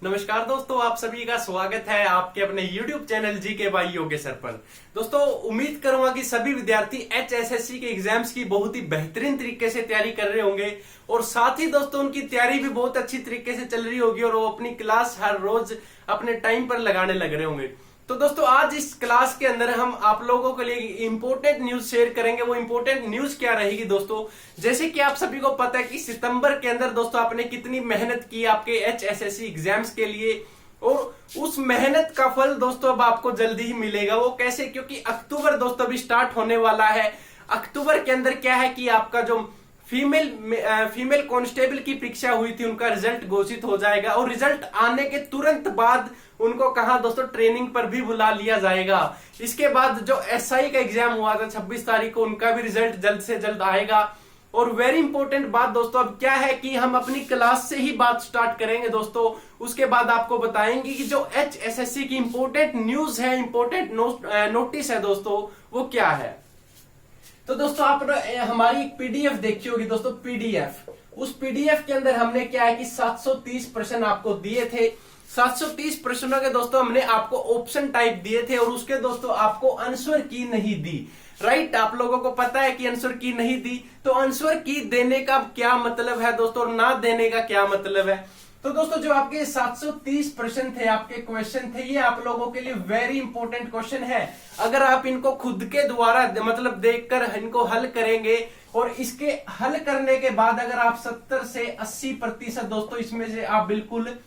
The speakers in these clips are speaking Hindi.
नमस्कार दोस्तों, आप सभी का स्वागत है आपके अपने YouTube channel GK by Yogeshwar पर। दोस्तों, उम्मीद करूंगा कि सभी विद्यार्थी HSSC के एग्जाम्स की बहुत ही बेहतरीन तरीके से तैयारी कर रहे होंगे और साथ ही दोस्तों उनकी तैयारी भी बहुत अच्छी तरीके से चल रही होगी और वो अपनी क्लास हर रोज अपने टाइम पर लगाने लग रहे होंगे। तो दोस्तों, आज इस क्लास के अंदर हम आप लोगों के लिए इंपॉर्टेंट न्यूज शेयर करेंगे। वो इंपॉर्टेंट न्यूज क्या रहेगी दोस्तों, जैसे कि आप सभी को पता है कि सितंबर के अंदर दोस्तों आपने कितनी मेहनत की आपके HSSC एग्जाम्स के लिए, और उस मेहनत का फल दोस्तों अब आपको जल्दी ही मिलेगा। वो कैसे? क्योंकि अक्टूबर दोस्तों अभी स्टार्ट होने वाला है। अक्टूबर के अंदर क्या है कि आपका जो फीमेल कांस्टेबल की परीक्षा हुई थी उनका रिजल्ट घोषित हो जाएगा और रिजल्ट आने के तुरंत बाद उनको कहा दोस्तों ट्रेनिंग पर भी बुला लिया जाएगा। इसके बाद जो SI का एग्जाम हुआ था 26 तारीख को, उनका भी रिजल्ट जल्द से जल्द आएगा। और वेरी इंपॉर्टेंट बात दोस्तों अब क्या है कि हम अपनी क्लास से ही बात स्टार्ट करेंगे दोस्तों। उसके बाद आपको बताएंगे कि जो HSSC की इंपॉर्टेंट न्यूज है, इंपॉर्टेंट नोटिस है दोस्तों, वो क्या है। तो दोस्तों आपने हमारी एक PDF देखी होगी दोस्तों, PDF। उस PDF के अंदर हमने क्या है कि 730 प्रश्न आपको दिए थे। 730 प्रश्नों के दोस्तों हमने आपको ऑप्शन टाइप दिए थे और उसके दोस्तों आपको आंसर की नहीं दी। राइट, आप लोगों को पता है कि आंसर की नहीं दी, तो आंसर की देने का क्या मतलब है दोस्तों और ना देने का क्या मतलब है। तो दोस्तों जो आपके 730 प्रश्न थे, आपके क्वेश्चन थे, ये आप लोगों के लिए वेरी इंपॉर्टेंट क्वेश्चन है। अगर आप इनको खुद के द्वारा मतलब देखकर इनको हल करेंगे और इसके हल करने के बाद अगर आप 70 से 80% दोस्तों इसमें से आप बिल्कुल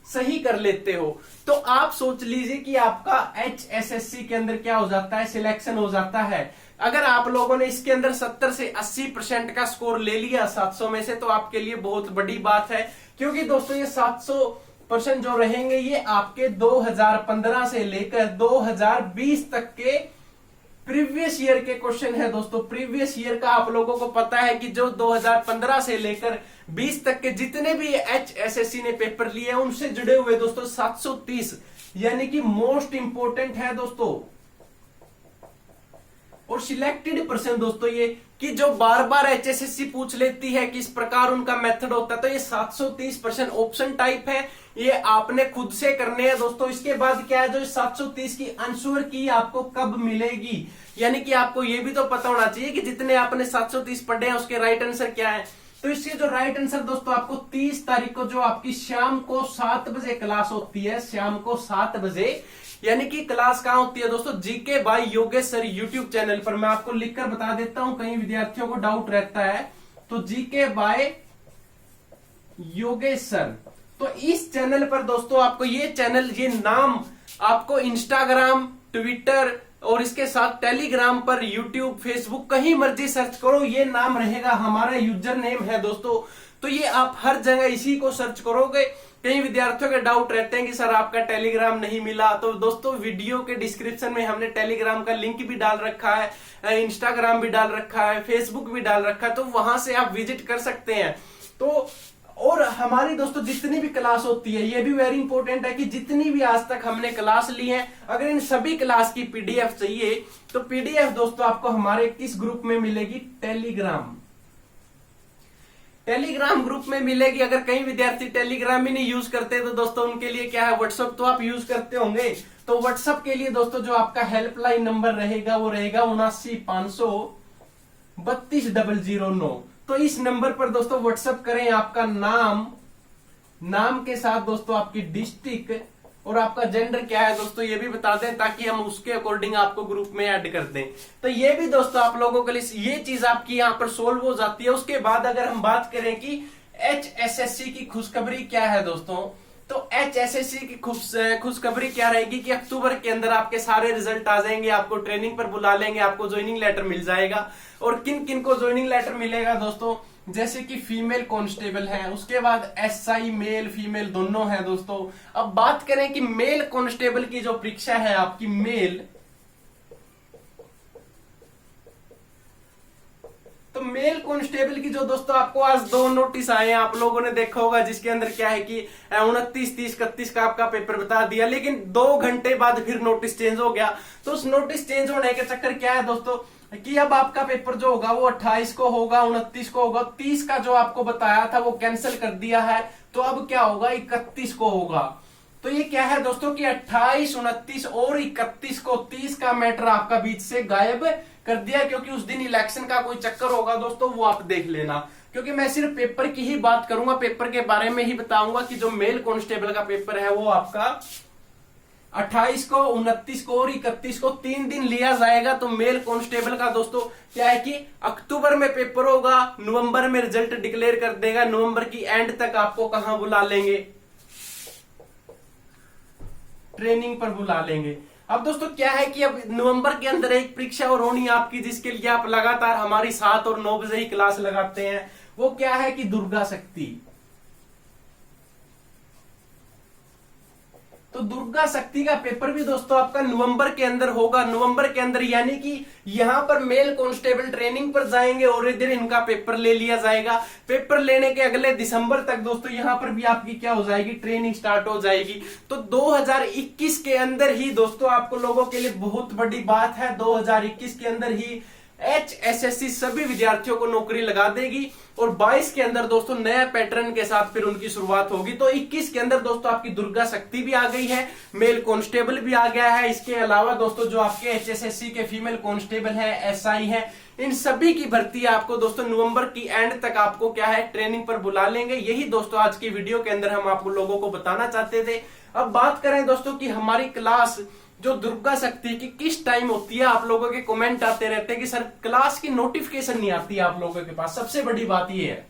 सही कर लेते हो, तो आप सोच लीजिए कि आपका HSSC के अंदर क्या हो जाता है, सिलेक्शन हो जाता है। अगर आप लोगों ने इसके अंदर 70 से 80% का स्कोर ले लिया 700 में से, तो आपके लिए बहुत बड़ी बात है। क्योंकि दोस्तों ये 700% जो रहेंगे ये आपके 2015 से लेकर 2020 तक के प्रीवियस ईयर के क्वेश्चन है दोस्तों। प्रीवियस ईयर का आप लोगों को पता है कि जो 2015 से लेकर 20 तक के जितने भी HSSC ने पेपर लिए हैं उनसे जुड़े हुए दोस्तों 730 यानी कि मोस्ट इंपोर्टेंट है दोस्तों। और सिलेक्टेड पर्सन दोस्तों ये कि जो बार बार HSSC पूछ लेती है किस प्रकार उनका मेथड होता है, तो ये 730% ऑप्शन टाइप है, ये आपने खुद से करने हैं दोस्तों। इसके बाद क्या है, जो 730 की आंसर की आपको कब मिलेगी, यानी कि आपको ये भी तो पता होना चाहिए कि जितने आपने 730 पढ़े हैं उसके राइट आंसर क्या है। तो इसके जो राइट आंसर दोस्तों आपको 30 तारीख को जो आपकी शाम को 7 बजे क्लास होती है, शाम को 7 बजे, यानी कि क्लास कहां होती है दोस्तों, GK by Yogeshwar YouTube channel पर। मैं आपको लिखकर बता देता हूं, कई विद्यार्थियों को डाउट रहता है। तो जीके बाय योगेश्वर, तो इस चैनल पर दोस्तों आपको ये चैनल, ये नाम आपको इंस्टाग्राम, ट्विटर और इसके साथ टेलीग्राम पर, यूट्यूब, फेसबुक, कहीं मर्जी सर्च करो, ये नाम रहेगा, हमारा यूजर नेम है दोस्तों। तो ये आप हर जगह इसी को सर्च करोगे। कई विद्यार्थियों के डाउट रहते हैं कि सर आपका टेलीग्राम नहीं मिला, तो दोस्तों वीडियो के डिस्क्रिप्शन में हमने टेलीग्राम का लिंक भी डाल रखा है, इंस्टाग्राम भी डाल रखा है, फेसबुक भी डाल रखा है, तो वहां से आप विजिट कर सकते हैं। तो और हमारी दोस्तों जितनी भी क्लास होती है, ये भी वेरी इंपॉर्टेंट है कि जितनी भी आज तक हमने क्लास ली है, अगर इन सभी क्लास की PDF चाहिए तो PDF दोस्तों आपको हमारे किस ग्रुप में मिलेगी, टेलीग्राम ग्रुप में मिलेगी। अगर कई विद्यार्थी टेलीग्राम ही नहीं यूज करते तो दोस्तों उनके लिए क्या है, व्हाट्सएप तो आप यूज करते होंगे। तो व्हाट्सएप के लिए दोस्तों जो आपका हेल्पलाइन नंबर रहेगा वो रहेगा 7950322009। तो इस नंबर पर दोस्तों व्हाट्सएप करें, आपका नाम के साथ दोस्तों आपकी डिस्ट्रिक्ट और आपका जेंडर क्या है दोस्तों ये भी बता दें, ताकि हम उसके अकॉर्डिंग आपको ग्रुप में ऐड कर दें। तो ये भी दोस्तों आप लोगों के लिए ये चीज आपकी यहाँ पर सोल्व हो जाती है। उसके बाद अगर हम बात करें कि HSSC की खुशखबरी क्या है दोस्तों, तो HSSC की खुशखबरी क्या रहेगी कि अक्टूबर के अंदर आपके सारे रिजल्ट आ जाएंगे, आपको ट्रेनिंग पर बुला लेंगे, आपको ज्वाइनिंग लेटर मिल जाएगा। और किन किन को ज्वाइनिंग लेटर मिलेगा दोस्तों, जैसे कि फीमेल कांस्टेबल है, उसके बाद SI मेल फीमेल दोनों है दोस्तों। अब बात करें कि मेल कांस्टेबल की जो परीक्षा है आपकी मेल, तो मेल कांस्टेबल की जो दोस्तों आपको आज 2 नोटिस आए हैं, आप लोगों ने देखा होगा, जिसके अंदर क्या है कि 29, 30, 31 का आपका पेपर बता दिया, लेकिन 2 घंटे बाद फिर नोटिस चेंज हो गया। तो उस नोटिस चेंज होने के चक्कर क्या है दोस्तों, कि अब आपका पेपर जो होगा वो 28 को होगा, 29 को होगा, 30 का जो आपको बताया था वो कैंसिल कर दिया है, तो अब क्या होगा 31 को होगा। तो ये क्या है दोस्तों कि 28, 29 और 31 को 30 का मैटर आपका बीच से गायब कर दिया, क्योंकि उस दिन इलेक्शन का कोई चक्कर होगा दोस्तों, वो आप देख लेना। क्योंकि मैं सिर्फ पेपर की ही बात करूंगा, पेपर के बारे में ही बताऊंगा कि जो मेल कांस्टेबल का पेपर है वो आपका 28 को, 29 को और 31 को 3 दिन लिया जाएगा। तो मेल कांस्टेबल का दोस्तों क्या है कि अक्टूबर में पेपर होगा, नवंबर में रिजल्ट डिक्लेयर कर देगा, नवंबर की एंड तक आपको कहां बुला लेंगे, ट्रेनिंग पर बुला लेंगे। अब दोस्तों क्या है कि अब नवंबर के अंदर एक परीक्षा और होनी आपकी, जिसके लिए आप लगातार हमारी 7 और 9 बजे ही क्लास लगाते हैं, वो क्या है कि दुर्गा शक्ति। तो दुर्गा शक्ति का पेपर भी दोस्तों आपका नवंबर के अंदर होगा, नवंबर के अंदर, यानी कि यहां पर मेल कांस्टेबल ट्रेनिंग पर जाएंगे और इधर इनका पेपर ले लिया जाएगा। पेपर लेने के अगले दिसंबर तक दोस्तों यहां पर भी आपकी क्या हो जाएगी, ट्रेनिंग स्टार्ट हो जाएगी। तो 2021 के अंदर ही दोस्तों आपको लोगों के लिए बहुत बड़ी बात है, 2021 के अंदर ही HSSC सभी विद्यार्थियों को नौकरी लगा देगी और 22 के अंदर दोस्तों नया पैटर्न के साथ फिर उनकी शुरुआत होगी। तो 21 के अंदर दोस्तों आपकी दुर्गा शक्ति भी आ गई है, मेल कांस्टेबल भी आ गया है। इसके अलावा दोस्तों जो आपके HSSC के फीमेल कांस्टेबल है, SI है, इन सभी की भर्ती आपको दोस्तों नवंबर की एंड तक आपको क्या है ट्रेनिंग पर बुला लेंगे। यही दोस्तों आज की वीडियो के अंदर हम आप लोगों को बताना चाहते थे। अब बात करें दोस्तों कि हमारी क्लास जो दुर्गा शक्ति की किस टाइम होती है, आप लोगों के कमेंट आते रहते हैं कि सर क्लास की नोटिफिकेशन नहीं आती है आप लोगों के पास। सबसे बड़ी बात ये है,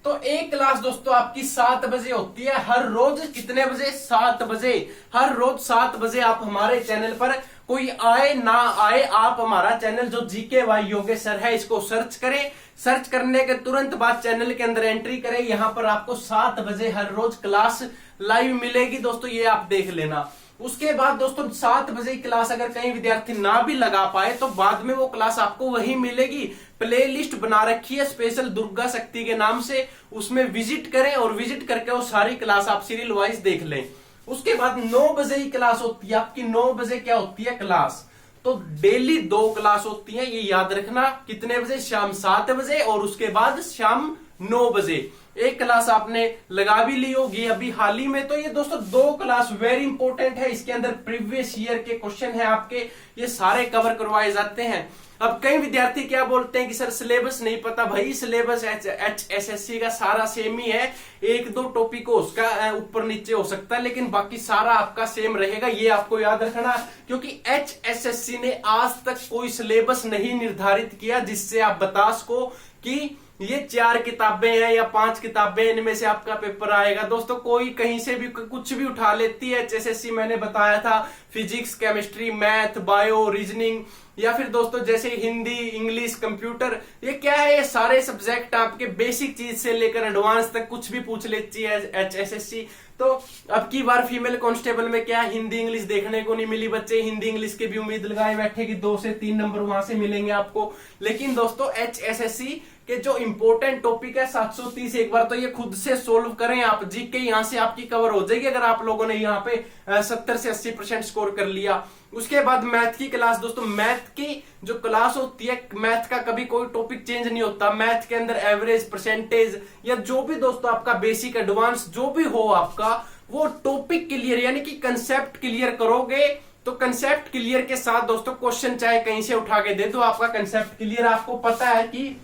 तो एक क्लास दोस्तों आपकी 7 बजे होती है हर रोज। कितने बजे? 7 बजे। हर रोज 7 बजे आप हमारे चैनल पर, कोई आए ना आए, आप हमारा चैनल जो GKY योगेश सर है इसको सर्च करें। सर्च करने के तुरंत बाद चैनल के अंदर एंट्री करें, यहां पर आपको 7 बजे हर रोज क्लास लाइव मिलेगी दोस्तों, ये आप देख लेना। उसके बाद दोस्तों 7 बजे क्लास अगर कहीं विद्यार्थी ना भी लगा पाए तो बाद में वो क्लास आपको वहीं मिलेगी। प्लेलिस्ट बना रखी है स्पेशल दुर्गा शक्ति के नाम से, उसमें विजिट करें और विजिट करके वो सारी क्लास आप सीरियल वाइज देख लें। उसके बाद 9 बजे ही क्लास होती है आपकी। 9 बजे क्या होती है क्लास? तो डेली 2 क्लास होती है, ये याद रखना। कितने बजे? शाम 7 बजे और उसके बाद शाम 9 बजे एक क्लास आपने लगा भी ली होगी अभी हाल ही में। तो ये दोस्तों 2 क्लास वेरी इंपॉर्टेंट है, इसके अंदर प्रीवियस ईयर के क्वेश्चन है आपके, ये सारे कवर करवाए जाते हैं। अब कई विद्यार्थी क्या बोलते हैं कि सर सिलेबस नहीं पता। भाई सिलेबस HSSC का सारा सेम ही है, 1-2 टॉपिक हो उसका ऊपर नीचे हो सकता है, लेकिन बाकी सारा आपका सेम रहेगा, ये आपको याद रखना। क्योंकि HSSC ने आज तक कोई सिलेबस नहीं निर्धारित किया जिससे आप बता सको कि ये 4 किताबें हैं या 5 किताबें, इनमें से आपका पेपर आएगा। दोस्तों कोई कहीं से भी कुछ भी उठा लेती है। HSSC मैंने बताया था physics, chemistry, math, bio, reasoning, या फिर दोस्तों जैसे हिंदी, इंग्लिश, कंप्यूटर, ये क्या है, ये सारे सब्जेक्ट आपके बेसिक चीज से लेकर एडवांस तक कुछ भी पूछ लेती है HSSC। तो अब की बार फीमेल कांस्टेबल में क्या हिंदी इंग्लिश देखने को नहीं मिली। बच्चे हिंदी इंग्लिश की भी उम्मीद लगाए बैठे कि 2 से 3 नंबर वहां से मिलेंगे आपको। लेकिन दोस्तों HSSC के जो इंपॉर्टेंट टॉपिक है 730, एक बार तो ये खुद से सोल्व करें आप। जीके यहां से आपकी कवर हो जाएगी अगर आप लोगों ने यहाँ पे 70 से 80% स्कोर कर लिया। उसके बाद मैथ की क्लास दोस्तों, मैथ की जो क्लास होती है, मैथ का कभी कोई टॉपिक चेंज नहीं होता। मैथ के अंदर एवरेज, परसेंटेज या जो भी दोस्तों आपका बेसिक, एडवांस जो भी हो आपका, वो टॉपिक क्लियर यानी कि कंसेप्ट क्लियर करोगे तो कंसेप्ट क्लियर के साथ दोस्तों क्वेश्चन चाहे कहीं से उठा के दे दो, आपका कंसेप्ट क्लियर। आपको पता है कि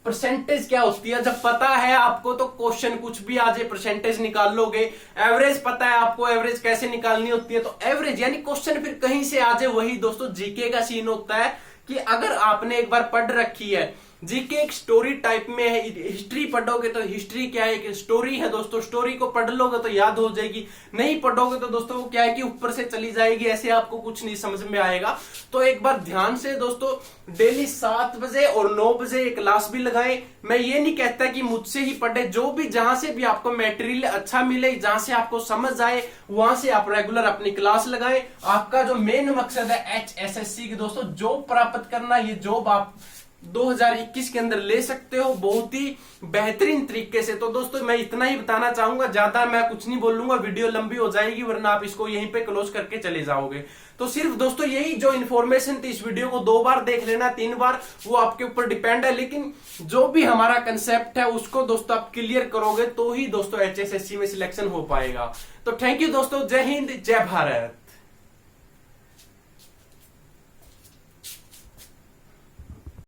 परसेंटेज क्या होती है, जब पता है आपको तो क्वेश्चन कुछ भी आ जाए परसेंटेज निकाल लोगे। एवरेज पता है आपको, एवरेज कैसे निकालनी होती है, तो एवरेज यानी क्वेश्चन फिर कहीं से आ जाए। वही दोस्तों जीके का सीन होता है कि अगर आपने एक बार पढ़ रखी है, जीके एक स्टोरी टाइप में है, हिस्ट्री पढ़ोगे तो हिस्ट्री क्या है, एक स्टोरी है दोस्तों, स्टोरी को पढ़ लोगे तो याद हो जाएगी, नहीं पढ़ोगे तो दोस्तों वो क्या है कि ऊपर से चली जाएगी, ऐसे आपको कुछ नहीं समझ में आएगा। तो एक बार ध्यान से दोस्तों डेली 7 बजे और 9 बजे एक क्लास भी लगाएं। मैं ये नहीं कहता कि मुझसे ही पढ़े, जो भी जहां से भी आपको मटेरियल अच्छा मिले, जहां से आपको समझ आए, वहां से आप रेगुलर अपनी क्लास लगाएं। आपका जो मेन मकसद है HSSC की दोस्तों जॉब प्राप्त करना, ये जॉब आप 2021 के अंदर ले सकते हो बहुत ही बेहतरीन तरीके से। तो दोस्तों मैं इतना ही बताना चाहूंगा, ज्यादा मैं कुछ नहीं बोलूंगा, वीडियो लंबी हो जाएगी वरना आप इसको यहीं पे क्लोज करके चले जाओगे। तो सिर्फ दोस्तों यही जो इन्फॉर्मेशन थी, इस वीडियो को 2 बार देख लेना, 3 बार, वो आपके ऊपर डिपेंड है, लेकिन जो भी हमारा कंसेप्ट है उसको दोस्तों आप क्लियर करोगे तो ही दोस्तों HSSC में सिलेक्शन हो पाएगा। तो थैंक यू दोस्तों, जय हिंद, जय भारत।